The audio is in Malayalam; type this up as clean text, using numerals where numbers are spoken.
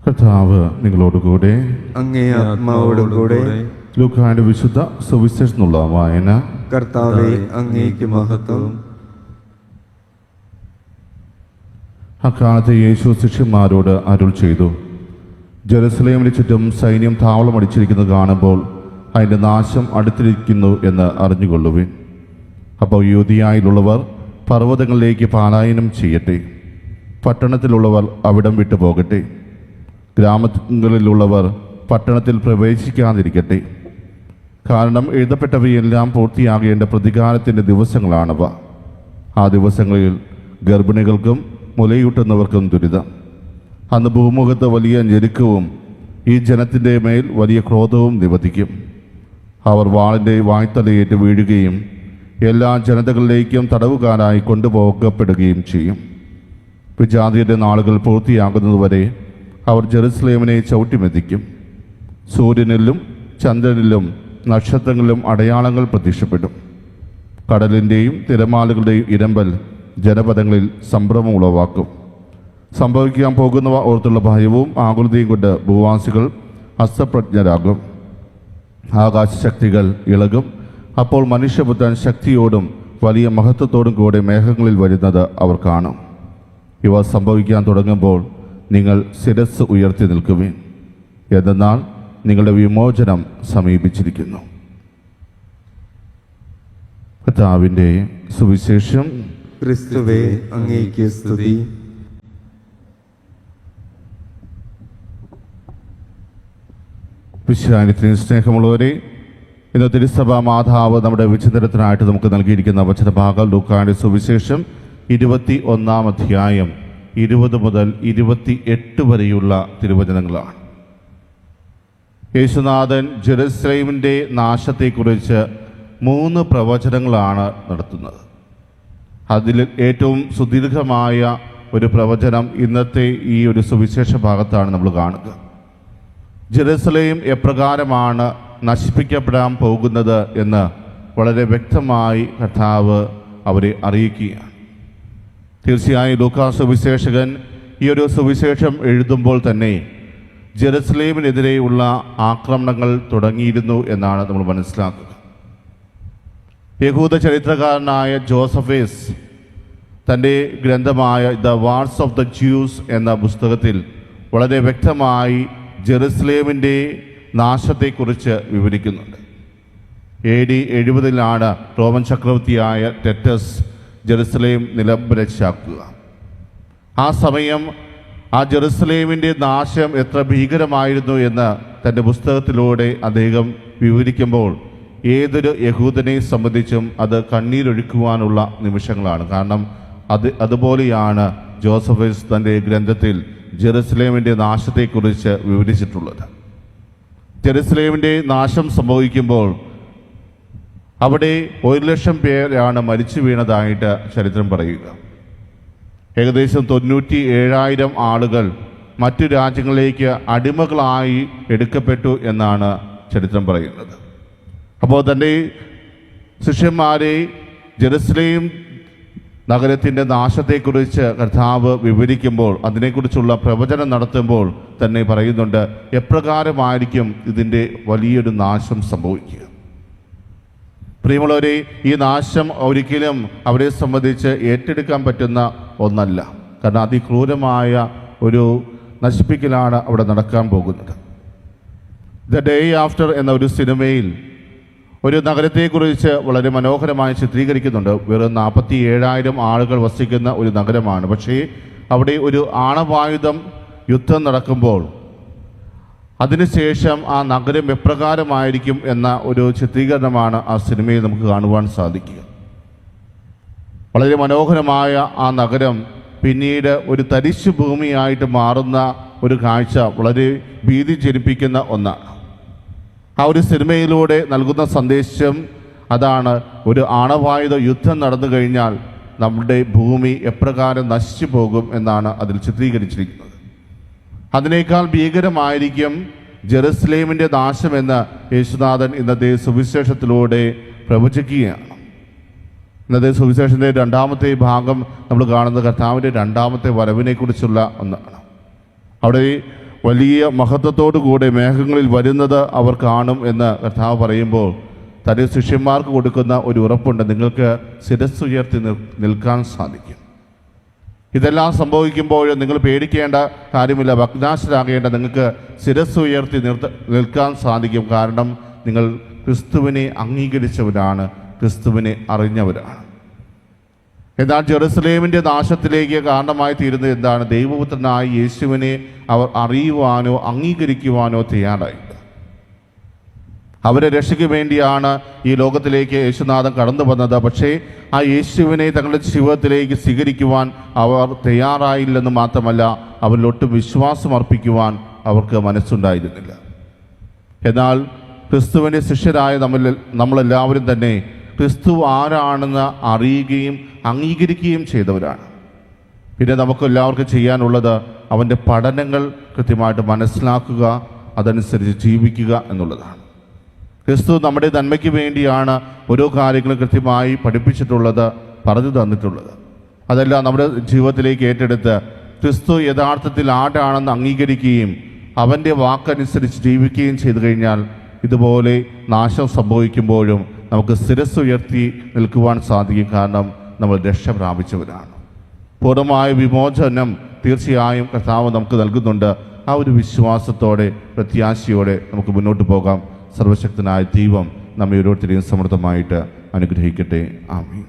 കർത്താവ് നിങ്ങളോടുകൂടെ. അങ്ങേ ആത്മാവോടും കൂടെ. ലൂക്കായുടെ വിശുദ്ധ സുവിശേഷത്തിനുള്ള വായന. കർത്താവേ, അങ്ങേക്ക് മഹത്വം. അക്കാലത്ത് യേശു ശിഷ്യന്മാരോട് അരുൾ ചെയ്തു, ജെറുസലേമിന് ചുറ്റും സൈന്യം താവളമടിച്ചിരിക്കുന്നത് കാണുമ്പോൾ അതിൻ്റെ നാശം അടുത്തിരിക്കുന്നു എന്ന് അറിഞ്ഞുകൊള്ളുവിൻ. അപ്പോൾ യൂദയായിലുള്ളവർ പർവ്വതങ്ങളിലേക്ക് പലായനം ചെയ്യട്ടെ, പട്ടണത്തിലുള്ളവർ അവിടം വിട്ടു പോകട്ടെ, ഗ്രാമങ്ങളിലുള്ളവർ പട്ടണത്തിൽ പ്രവേശിക്കാതിരിക്കട്ടെ. കാരണം എഴുതപ്പെട്ടവയെല്ലാം പൂർത്തിയാകേണ്ട പ്രതികാരത്തിൻ്റെ ദിവസങ്ങളാണവ. ആ ദിവസങ്ങളിൽ ഗർഭിണികൾക്കും മുലയൂട്ടുന്നവർക്കും ദുരിതം. അന്ന് ഭൂമുഖത്ത് വലിയ ഞെരുക്കവും ഈ ജനത്തിൻ്റെ മേൽ വലിയ ക്രോധവും നിവർത്തിക്കും. അവർ വാളിൻ്റെ വായ്ത്തലയേറ്റ് വീഴുകയും എല്ലാ ജനതകളിലേക്കും തടവുകാരായി കൊണ്ടുപോകപ്പെടുകയും ചെയ്യും. വിജാതിയുടെ നാളുകൾ പൂർത്തിയാകുന്നതുവരെ അവർ ജെറുസലേമിനെ ചവിട്ടിമെതിക്കും. സൂര്യനിലും ചന്ദ്രനിലും നക്ഷത്രങ്ങളിലും അടയാളങ്ങൾ പ്രത്യക്ഷപ്പെടും. കടലിൻ്റെയും തിരമാലകളുടെയും ഇരമ്പൽ ജനപദങ്ങളിൽ സംഭ്രമം ഉളവാക്കും. സംഭവിക്കാൻ പോകുന്നവ ഓർത്തുള്ള ഭയവും ആകുലതയും കൊണ്ട് ഭൂവാസികൾ അസ്തപ്രജ്ഞരാകും. ആകാശശക്തികൾ ഇളകും. അപ്പോൾ മനുഷ്യപുത്രൻ ശക്തിയോടും വലിയ മഹത്വത്തോടും കൂടെ മേഘങ്ങളിൽ വരുന്നത് അവർ കാണും. ഇവ സംഭവിക്കാൻ തുടങ്ങുമ്പോൾ നിങ്ങൾ ശിരസ്സ് ഉയർത്തി നിൽക്കുവിൻ, എന്തെന്നാൽ നിങ്ങളുടെ വിമോചനം സമീപിച്ചിരിക്കുന്നു. കർത്താവിൻ്റെ സുവിശേഷം. ക്രിസ്തുവേ, അങ്ങേക്ക് സ്തുതി. വിശ്വാസത്തിന് സ്നേഹമുള്ളവരെ, ഇന്ന് തിരുസഭ മാതാവ് നമ്മുടെ വിചിന്തനത്തിനായിട്ട് നമുക്ക് നൽകിയിരിക്കുന്ന വചനഭാഗം ലൂക്കായുടെ സുവിശേഷം 21 അധ്യായം 20 മുതൽ 28 വരെയുള്ള തിരുവചനങ്ങളാണ്. യേശുനാഥൻ ജെറുസലേമിൻ്റെ നാശത്തെക്കുറിച്ച് 3 പ്രവചനങ്ങളാണ് നടത്തുന്നത്. അതിൽ ഏറ്റവും സുദീർഘമായ ഒരു പ്രവചനം ഇന്നത്തെ ഈ ഒരു സുവിശേഷ ഭാഗത്താണ് നമ്മൾ കാണുക. ജെറുസലേം എപ്രകാരമാണ് നശിപ്പിക്കപ്പെടാൻ പോകുന്നത് എന്ന് വളരെ വ്യക്തമായി കർത്താവ് അവരെ അറിയിക്കുകയാണ്. തീർച്ചയായും ലൂക്കാ സുവിശേഷകൻ ഈ ഒരു സുവിശേഷം എഴുതുമ്പോൾ തന്നെ ജെറുസലേമിനെതിരെയുള്ള ആക്രമണങ്ങൾ തുടങ്ങിയിരുന്നു എന്നാണ് നമ്മൾ മനസ്സിലാക്കുക. യഹൂദ ചരിത്രകാരനായ ജോസഫേസ് തൻ്റെ ഗ്രന്ഥമായ the wars of the Jews എന്ന പുസ്തകത്തിൽ വളരെ വ്യക്തമായി ജെറുസലേമിൻ്റെ നാശത്തെക്കുറിച്ച് വിവരിക്കുന്നുണ്ട്. AD 70 റോമൻ ചക്രവർത്തിയായ ടെറ്റസ് ജെറുസലേം നിലംപരിശാക്കുക. ആ സമയം ആ ജെറുസലേമിൻ്റെ നാശം എത്ര ഭീകരമായിരുന്നു എന്ന് തൻ്റെ പുസ്തകത്തിലൂടെ അദ്ദേഹം വിവരിക്കുമ്പോൾ ഏതൊരു യഹൂദനെ സംബന്ധിച്ചും അത് കണ്ണീരൊഴുക്കുവാനുള്ള നിമിഷങ്ങളാണ്. കാരണം അതുപോലെയാണ് ജോസഫസ് തൻ്റെ ഗ്രന്ഥത്തിൽ ജെറുസലേമിൻ്റെ നാശത്തെക്കുറിച്ച് വിവരിച്ചിട്ടുള്ളത്. ജെറുസലേമിൻ്റെ നാശം സംഭവിക്കുമ്പോൾ അവിടെ 1,00,000 പേരാണ് മരിച്ചു വീണതായിട്ട് ചരിത്രം പറയുക. ഏകദേശം 97,000 ആളുകൾ മറ്റു രാജ്യങ്ങളിലേക്ക് അടിമകളായി എടുക്കപ്പെട്ടു എന്നാണ് ചരിത്രം പറയുന്നത്. അപ്പോൾ തൻ്റെ ശിഷ്യന്മാരെ ജെറുസലേം നഗരത്തിൻ്റെ നാശത്തെക്കുറിച്ച് കർത്താവ് വിവരിക്കുമ്പോൾ, അതിനെക്കുറിച്ചുള്ള പ്രവചനം നടത്തുമ്പോൾ തന്നെ പറയുന്നുണ്ട് എപ്രകാരമായിരിക്കും ഇതിൻ്റെ വലിയൊരു നാശം സംഭവിക്കുക. പ്രിയമുള്ളവരെ, ഈ നാശം ഒരിക്കലും അവരെ സംബന്ധിച്ച് ഏറ്റെടുക്കാൻ പറ്റുന്ന ഒന്നല്ല. കാരണം അതിക്രൂരമായ ഒരു നശിപ്പിക്കലാണ് അവിടെ നടക്കാൻ പോകുന്നത്. ദ ഡേ ആഫ്റ്റർ എന്ന ഒരു സിനിമയിൽ ഒരു നഗരത്തെക്കുറിച്ച് വളരെ മനോഹരമായി ചിത്രീകരിക്കുന്നുണ്ട്. വെറും 47,000 ആളുകൾ വസിക്കുന്ന ഒരു നഗരമാണ്. പക്ഷേ അവിടെ ഒരു ആണവായുധം യുദ്ധം നടക്കുമ്പോൾ അതിനുശേഷം ആ നഗരം എപ്രകാരമായിരിക്കും എന്ന ഒരു ചിത്രീകരണമാണ് ആ സിനിമയിൽ നമുക്ക് കാണുവാൻ സാധിക്കുക. വളരെ മനോഹരമായ ആ നഗരം പിന്നീട് ഒരു തരിശു ഭൂമിയായിട്ട് മാറുന്ന ഒരു കാഴ്ച വളരെ ഭീതി ജനിപ്പിക്കുന്ന ഒന്നാണ്. ആ ഒരു സിനിമയിലൂടെ നൽകുന്ന സന്ദേശം അതാണ്. ഒരു ആണവായുധ യുദ്ധം നടന്നു കഴിഞ്ഞാൽ നമ്മുടെ ഭൂമി എപ്രകാരം നശിച്ചു പോകും എന്നാണ് അതിൽ ചിത്രീകരിച്ചിരിക്കുന്നത്. അതിനേക്കാൾ ഭീകരമായിരിക്കും ജെറുസലേമിൻ്റെ നാശമെന്ന് യേശുനാഥൻ ഇന്നത്തെ സുവിശേഷത്തിലൂടെ പ്രവചിക്കുകയാണ്. ഇന്നത്തെ സുവിശേഷത്തിൻ്റെ 2ാമത്തെ ഭാഗം നമ്മൾ കാണുന്നത് കർത്താവിൻ്റെ 2ാമത്തെ വരവിനെക്കുറിച്ചുള്ള ഒന്നാണ്. അവിടെ വലിയ മഹത്വത്തോടു കൂടെ മേഘങ്ങളിൽ വരുന്നത് അവർ കാണും എന്ന് കർത്താവ് പറയുമ്പോൾ തൻ്റെ ശിഷ്യന്മാർക്ക് കൊടുക്കുന്ന ഒരു ഉറപ്പുണ്ട്, നിങ്ങൾക്ക് ശിരസ്സുയർത്തി നിൽക്കാൻ സാധിക്കും. ഇതെല്ലാം സംഭവിക്കുമ്പോൾ നിങ്ങൾ പേടിക്കേണ്ട കാര്യമില്ല, ഭഗ്നാശരാകേണ്ട, നിങ്ങൾക്ക് ശിരസ്സുയർത്തി നിൽക്കാൻ സാധിക്കും. കാരണം നിങ്ങൾ ക്രിസ്തുവിനെ അംഗീകരിച്ചവരാണ്, ക്രിസ്തുവിനെ അറിഞ്ഞവരാണ്. എന്നാൽ ജെറുസലേമിൻ്റെ നാശത്തിലേക്ക് കാരണമായി തീരുന്നത് എന്താണ്? ദൈവപുത്രനായ യേശുവിനെ അവർ അറിയുവാനോ അംഗീകരിക്കുവാനോ തയ്യാറായില്ല. അവരെ രക്ഷയ്ക്ക് വേണ്ടിയാണ് ഈ ലോകത്തിലേക്ക് യേശുനാഥൻ കടന്നു വന്നത്. പക്ഷേ ആ യേശുവിനെ തങ്ങളുടെ ജീവിതത്തിലേക്ക് സ്വീകരിക്കുവാൻ അവർ തയ്യാറായില്ലെന്ന് മാത്രമല്ല, അവരിലൊട്ടും വിശ്വാസം അർപ്പിക്കുവാൻ അവർക്ക് മനസ്സുണ്ടായിരുന്നില്ല. എന്നാൽ ക്രിസ്തുവിൻ്റെ ശിഷ്യരായ നമ്മളെല്ലാവരും തന്നെ ക്രിസ്തു ആരാണെന്ന് അറിയുകയും അംഗീകരിക്കുകയും ചെയ്തവരാണ്. പിന്നെ നമുക്കെല്ലാവർക്കും ചെയ്യാനുള്ളത് അവൻ്റെ പഠനങ്ങൾ കൃത്യമായിട്ട് മനസ്സിലാക്കുക, അതനുസരിച്ച് ജീവിക്കുക എന്നുള്ളതാണ്. ക്രിസ്തു നമ്മുടെ നന്മയ്ക്ക് വേണ്ടിയാണ് ഓരോ കാര്യങ്ങളും കൃത്യമായി പഠിപ്പിച്ചിട്ടുള്ളത്, പറഞ്ഞു തന്നിട്ടുള്ളത്. അതെല്ലാം നമ്മുടെ ജീവിതത്തിലേക്ക് ഏറ്റെടുത്ത് ക്രിസ്തു യഥാർത്ഥത്തിൽ ആരാണെന്ന് അംഗീകരിക്കുകയും അവൻ്റെ വാക്കനുസരിച്ച് ജീവിക്കുകയും ചെയ്തു കഴിഞ്ഞാൽ ഇതുപോലെ നാശം സംഭവിക്കുമ്പോഴും നമുക്ക് ശിരസ്സുയർത്തി നിൽക്കുവാൻ സാധിക്കും. കാരണം നമ്മൾ രക്ഷ പ്രാപിച്ചവരാണ്. പൂർണ്ണമായ വിമോചനം തീർച്ചയായും കർത്താവ് നമുക്ക് നൽകുന്നുണ്ട്. ആ ഒരു വിശ്വാസത്തോടെ പ്രത്യാശയോടെ നമുക്ക് മുന്നോട്ട് പോകാം. സർവശക്തനായ ദൈവം നമ്മെ ഓരോരുത്തരെയും സമൃദ്ധമായിട്ട് അനുഗ്രഹിക്കട്ടെ. ആമേൻ.